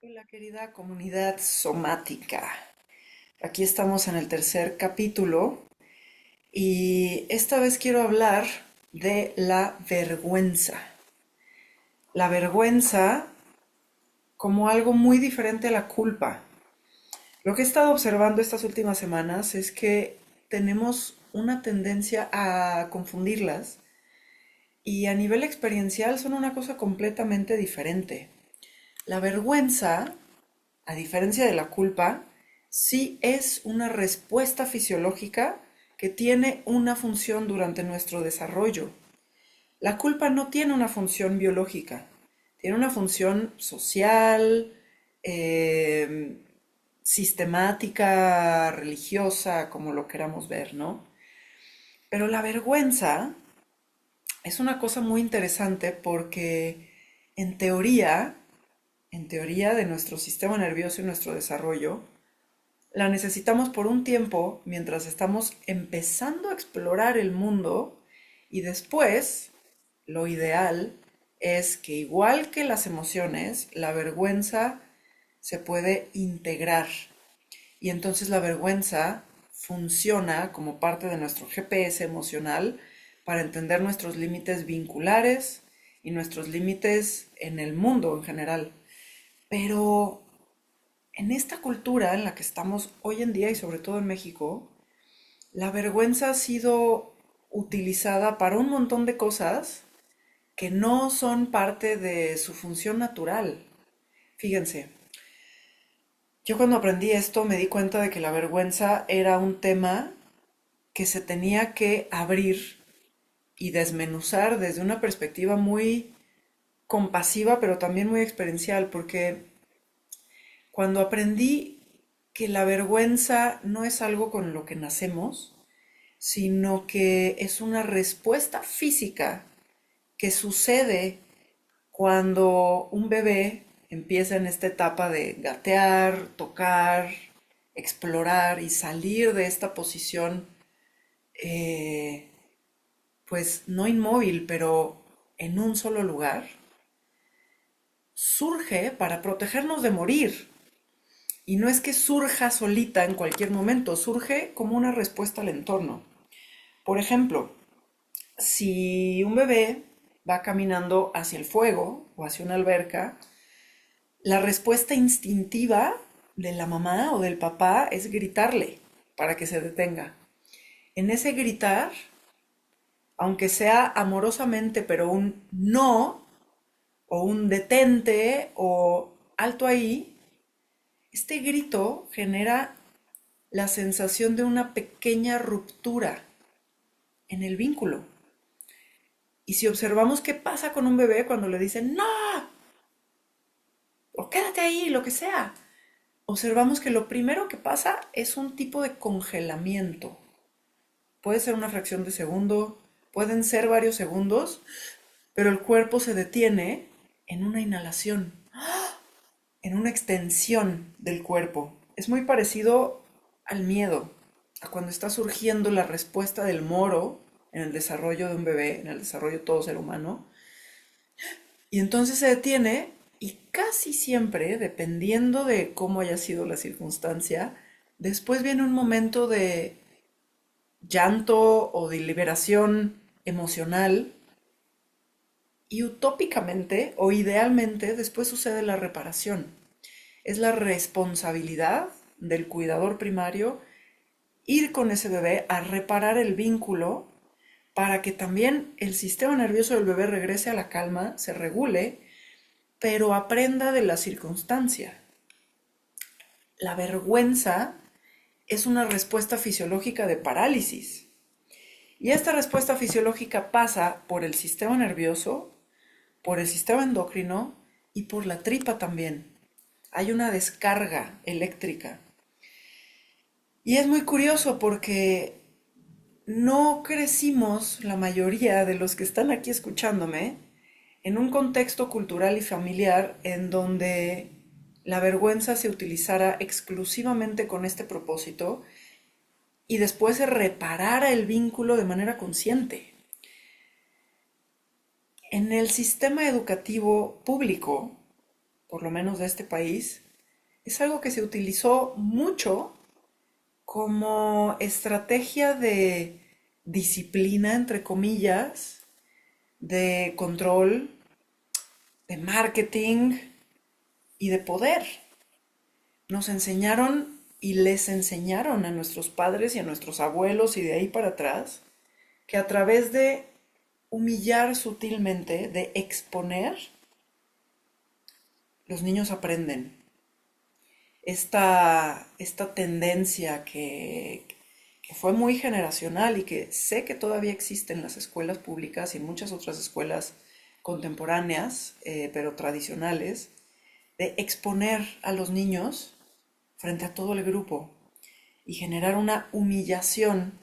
Hola querida comunidad somática. Aquí estamos en el tercer capítulo y esta vez quiero hablar de la vergüenza. La vergüenza como algo muy diferente a la culpa. Lo que he estado observando estas últimas semanas es que tenemos una tendencia a confundirlas y a nivel experiencial son una cosa completamente diferente. La vergüenza, a diferencia de la culpa, sí es una respuesta fisiológica que tiene una función durante nuestro desarrollo. La culpa no tiene una función biológica, tiene una función social, eh, sistemática, religiosa, como lo queramos ver, ¿no? Pero la vergüenza es una cosa muy interesante porque en teoría, en teoría de nuestro sistema nervioso y nuestro desarrollo, la necesitamos por un tiempo mientras estamos empezando a explorar el mundo y después lo ideal es que igual que las emociones, la vergüenza se puede integrar y entonces la vergüenza funciona como parte de nuestro GPS emocional para entender nuestros límites vinculares y nuestros límites en el mundo en general. Pero en esta cultura en la que estamos hoy en día y sobre todo en México, la vergüenza ha sido utilizada para un montón de cosas que no son parte de su función natural. Fíjense, yo cuando aprendí esto me di cuenta de que la vergüenza era un tema que se tenía que abrir y desmenuzar desde una perspectiva muy compasiva, pero también muy experiencial, porque cuando aprendí que la vergüenza no es algo con lo que nacemos, sino que es una respuesta física que sucede cuando un bebé empieza en esta etapa de gatear, tocar, explorar y salir de esta posición, eh, pues no inmóvil, pero en un solo lugar, surge para protegernos de morir. Y no es que surja solita en cualquier momento, surge como una respuesta al entorno. Por ejemplo, si un bebé va caminando hacia el fuego o hacia una alberca, la respuesta instintiva de la mamá o del papá es gritarle para que se detenga. En ese gritar, aunque sea amorosamente, pero un no o un detente o alto ahí, este grito genera la sensación de una pequeña ruptura en el vínculo. Y si observamos qué pasa con un bebé cuando le dicen no, o quédate ahí, lo que sea, observamos que lo primero que pasa es un tipo de congelamiento. Puede ser una fracción de segundo, pueden ser varios segundos, pero el cuerpo se detiene en una inhalación, en una extensión del cuerpo. Es muy parecido al miedo, a cuando está surgiendo la respuesta del moro en el desarrollo de un bebé, en el desarrollo de todo ser humano. Y entonces se detiene y casi siempre, dependiendo de cómo haya sido la circunstancia, después viene un momento de llanto o de liberación emocional y utópicamente o idealmente después sucede la reparación. Es la responsabilidad del cuidador primario ir con ese bebé a reparar el vínculo para que también el sistema nervioso del bebé regrese a la calma, se regule, pero aprenda de la circunstancia. La vergüenza es una respuesta fisiológica de parálisis. Y esta respuesta fisiológica pasa por el sistema nervioso, por el sistema endocrino y por la tripa también. Hay una descarga eléctrica. Y es muy curioso porque no crecimos, la mayoría de los que están aquí escuchándome, en un contexto cultural y familiar en donde la vergüenza se utilizara exclusivamente con este propósito y después se reparara el vínculo de manera consciente. En el sistema educativo público, por lo menos de este país, es algo que se utilizó mucho como estrategia de disciplina, entre comillas, de control, de marketing y de poder. Nos enseñaron y les enseñaron a nuestros padres y a nuestros abuelos y de ahí para atrás que a través de humillar sutilmente, de exponer, los niños aprenden. Esta tendencia que fue muy generacional y que sé que todavía existe en las escuelas públicas y en muchas otras escuelas contemporáneas, pero tradicionales, de exponer a los niños frente a todo el grupo y generar una humillación,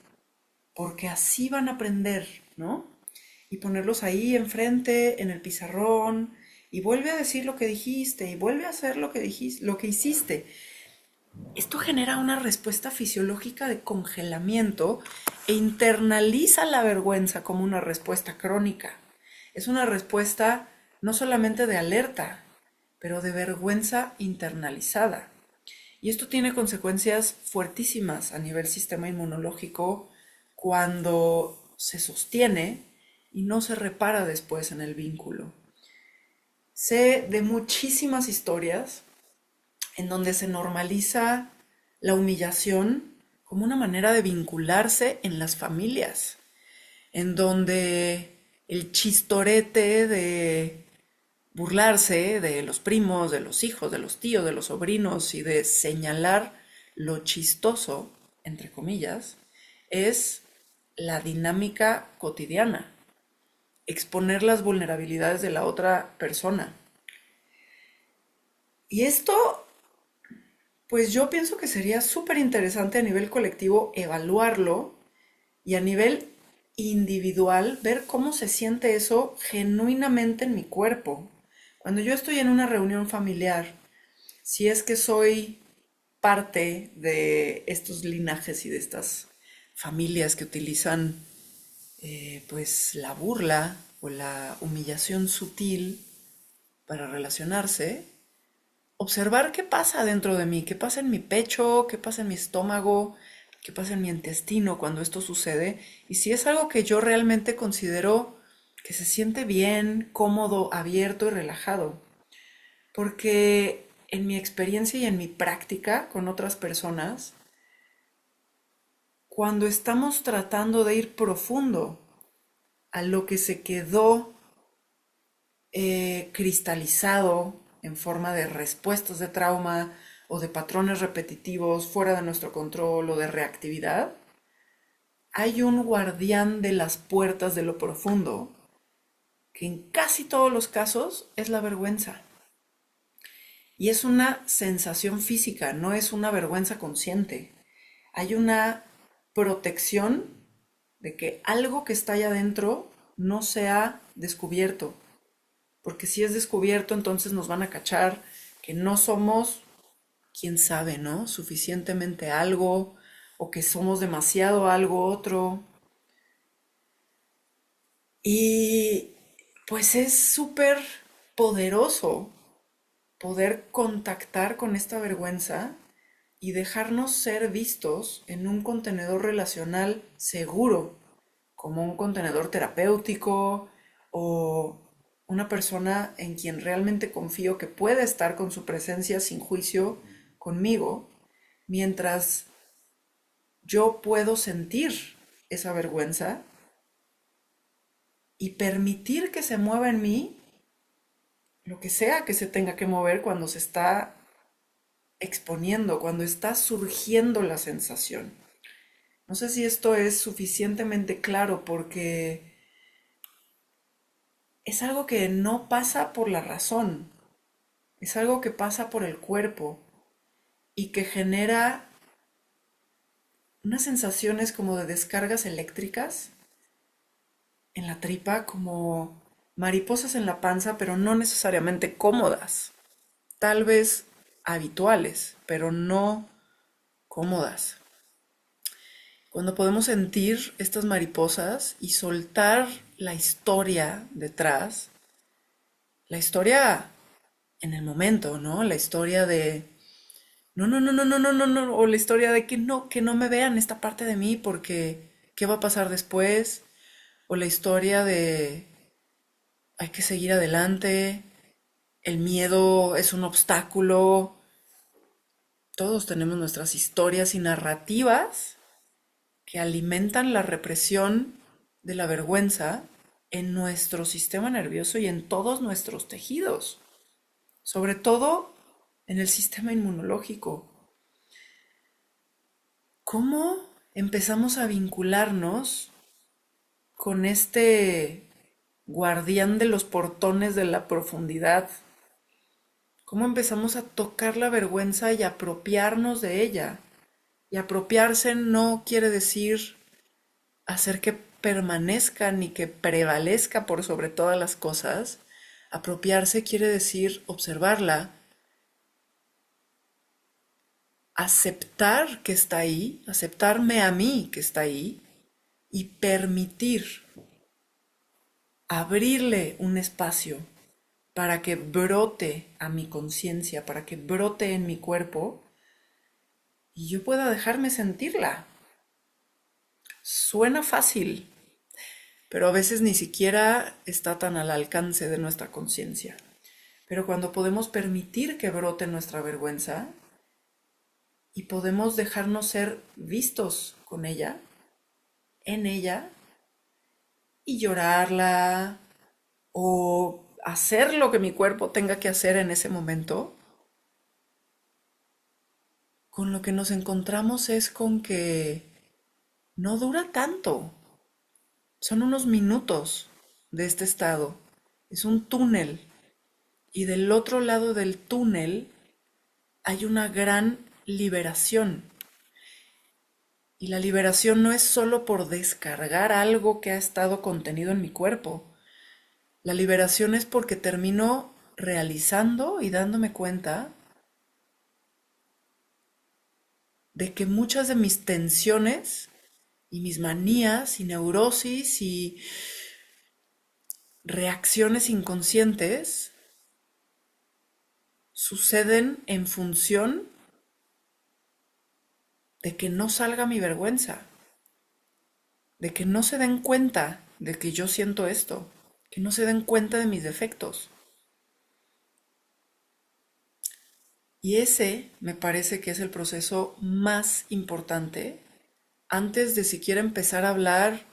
porque así van a aprender, ¿no? Y ponerlos ahí enfrente, en el pizarrón, y vuelve a decir lo que dijiste, y vuelve a hacer lo que dijiste, lo que hiciste. Esto genera una respuesta fisiológica de congelamiento e internaliza la vergüenza como una respuesta crónica. Es una respuesta no solamente de alerta, pero de vergüenza internalizada. Y esto tiene consecuencias fuertísimas a nivel sistema inmunológico cuando se sostiene y no se repara después en el vínculo. Sé de muchísimas historias en donde se normaliza la humillación como una manera de vincularse en las familias, en donde el chistorete de burlarse de los primos, de los hijos, de los tíos, de los sobrinos y de señalar lo chistoso, entre comillas, es la dinámica cotidiana, exponer las vulnerabilidades de la otra persona. Y esto, pues yo pienso que sería súper interesante a nivel colectivo evaluarlo y a nivel individual ver cómo se siente eso genuinamente en mi cuerpo. Cuando yo estoy en una reunión familiar, si es que soy parte de estos linajes y de estas familias que utilizan pues la burla o la humillación sutil para relacionarse, observar qué pasa dentro de mí, qué pasa en mi pecho, qué pasa en mi estómago, qué pasa en mi intestino cuando esto sucede y si es algo que yo realmente considero que se siente bien, cómodo, abierto y relajado. Porque en mi experiencia y en mi práctica con otras personas, cuando estamos tratando de ir profundo a lo que se quedó cristalizado en forma de respuestas de trauma o de patrones repetitivos fuera de nuestro control o de reactividad, hay un guardián de las puertas de lo profundo que en casi todos los casos es la vergüenza. Y es una sensación física, no es una vergüenza consciente. Hay una protección de que algo que está allá adentro no sea descubierto. Porque si es descubierto, entonces nos van a cachar que no somos, quién sabe, ¿no? Suficientemente algo o que somos demasiado algo otro. Y pues es súper poderoso poder contactar con esta vergüenza y dejarnos ser vistos en un contenedor relacional seguro, como un contenedor terapéutico o una persona en quien realmente confío que puede estar con su presencia sin juicio conmigo, mientras yo puedo sentir esa vergüenza y permitir que se mueva en mí lo que sea que se tenga que mover cuando se está exponiendo, cuando está surgiendo la sensación. No sé si esto es suficientemente claro porque es algo que no pasa por la razón, es algo que pasa por el cuerpo y que genera unas sensaciones como de descargas eléctricas en la tripa, como mariposas en la panza, pero no necesariamente cómodas, tal vez habituales, pero no cómodas. Cuando podemos sentir estas mariposas y soltar la historia detrás, la historia en el momento, ¿no? La historia de, no, no, no, no, no, no, no, no, o la historia de que no me vean esta parte de mí porque, ¿qué va a pasar después? O la historia de, hay que seguir adelante, el miedo es un obstáculo. Todos tenemos nuestras historias y narrativas que alimentan la represión de la vergüenza en nuestro sistema nervioso y en todos nuestros tejidos, sobre todo en el sistema inmunológico. ¿Cómo empezamos a vincularnos con este guardián de los portones de la profundidad? ¿Cómo empezamos a tocar la vergüenza y apropiarnos de ella? Y apropiarse no quiere decir hacer que permanezca ni que prevalezca por sobre todas las cosas. Apropiarse quiere decir observarla, aceptar que está ahí, aceptarme a mí que está ahí y permitir abrirle un espacio para que brote a mi conciencia, para que brote en mi cuerpo y yo pueda dejarme sentirla. Suena fácil, pero a veces ni siquiera está tan al alcance de nuestra conciencia. Pero cuando podemos permitir que brote nuestra vergüenza y podemos dejarnos ser vistos con ella, en ella, y llorarla o hacer lo que mi cuerpo tenga que hacer en ese momento, con lo que nos encontramos es con que no dura tanto. Son unos minutos de este estado. Es un túnel. Y del otro lado del túnel hay una gran liberación. Y la liberación no es solo por descargar algo que ha estado contenido en mi cuerpo. La liberación es porque termino realizando y dándome cuenta de que muchas de mis tensiones y mis manías y neurosis y reacciones inconscientes suceden en función de que no salga mi vergüenza, de que no se den cuenta de que yo siento esto, que no se den cuenta de mis defectos. Y ese me parece que es el proceso más importante antes de siquiera empezar a hablar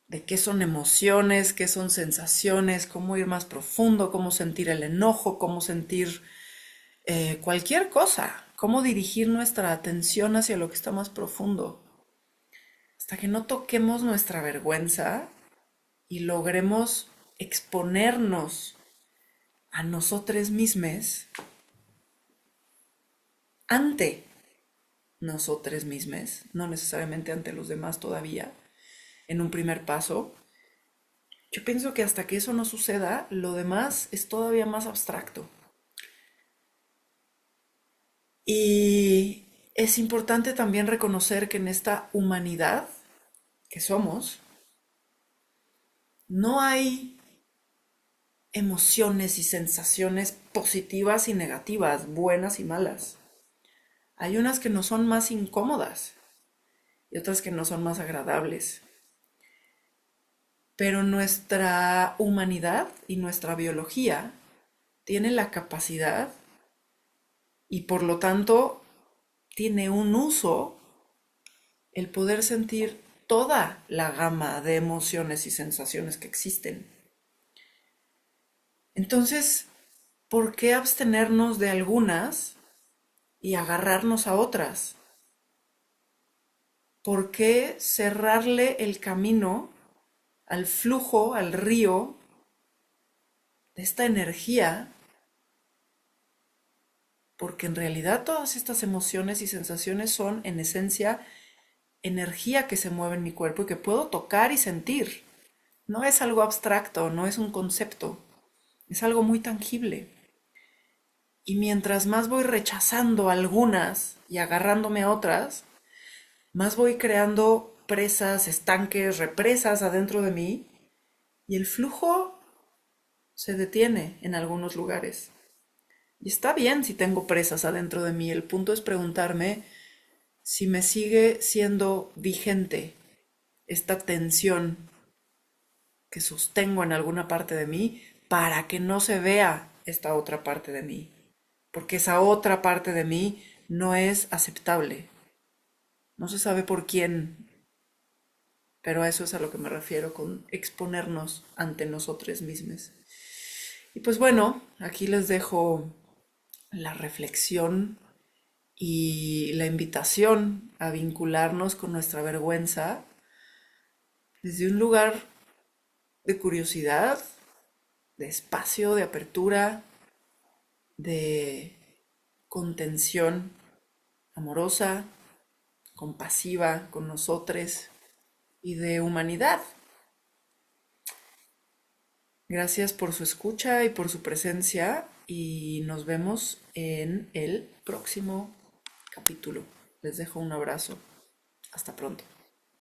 de qué son emociones, qué son sensaciones, cómo ir más profundo, cómo sentir el enojo, cómo sentir cualquier cosa, cómo dirigir nuestra atención hacia lo que está más profundo. Hasta que no toquemos nuestra vergüenza y logremos exponernos a nosotros mismos, ante nosotros mismos, no necesariamente ante los demás todavía, en un primer paso. Yo pienso que hasta que eso no suceda, lo demás es todavía más abstracto. Y es importante también reconocer que en esta humanidad que somos, no hay emociones y sensaciones positivas y negativas, buenas y malas. Hay unas que nos son más incómodas y otras que nos son más agradables. Pero nuestra humanidad y nuestra biología tiene la capacidad y por lo tanto tiene un uso el poder sentir toda la gama de emociones y sensaciones que existen. Entonces, ¿por qué abstenernos de algunas y agarrarnos a otras? ¿Por qué cerrarle el camino al flujo, al río de esta energía? Porque en realidad todas estas emociones y sensaciones son en esencia energía que se mueve en mi cuerpo y que puedo tocar y sentir. No es algo abstracto, no es un concepto, es algo muy tangible. Y mientras más voy rechazando algunas y agarrándome a otras, más voy creando presas, estanques, represas adentro de mí y el flujo se detiene en algunos lugares. Y está bien si tengo presas adentro de mí. El punto es preguntarme si me sigue siendo vigente esta tensión que sostengo en alguna parte de mí para que no se vea esta otra parte de mí. Porque esa otra parte de mí no es aceptable. No se sabe por quién, pero a eso es a lo que me refiero con exponernos ante nosotros mismos. Y pues bueno, aquí les dejo la reflexión y la invitación a vincularnos con nuestra vergüenza desde un lugar de curiosidad, de espacio, de apertura, de contención amorosa, compasiva con nosotros y de humanidad. Gracias por su escucha y por su presencia y nos vemos en el próximo capítulo. Les dejo un abrazo. Hasta pronto.